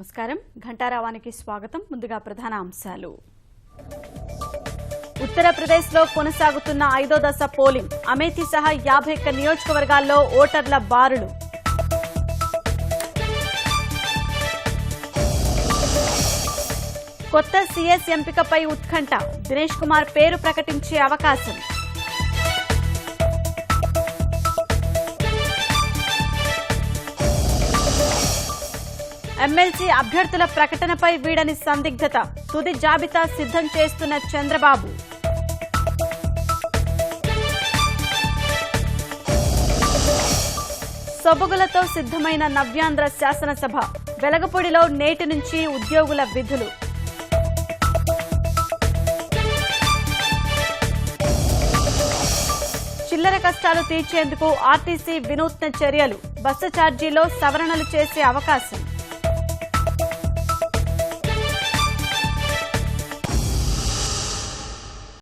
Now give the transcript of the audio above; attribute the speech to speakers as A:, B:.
A: నమస్కారం ఘంటారావానికి స్వాగతం. ముందుగా ప్రధాన అంశాలు. ఉత్తరప్రదేశ్లో కొనసాగుతున్న 5వ దశ పోలింగ్. అమేథీ సహా 51 నియోజకవర్గాల్లో ఓటర్ల బారులు. కొత్త సీఎస్ ఎంపికపై ఉత్కంఠ. దినేష్ కుమార్ పేరు ప్రకటించే అవకాశం. ఎమ్మెల్సీ అభ్యర్థుల ప్రకటనపై వీడని సందిగ్ధత. తుది జాబితా సిద్ధం చేస్తున్న చంద్రబాబు. సొబగులతో సిద్ధమైన నవ్యాంధ్ర శాసనసభ. వెలగపూడిలో నేటి నుంచి ఉద్యోగుల విధులు. చిల్లర కష్టాలు తీర్చేందుకు ఆర్టీసీ వినూత్న చర్యలు. బస్సు ఛార్జీలో సవరణలు చేసే అవకాశం.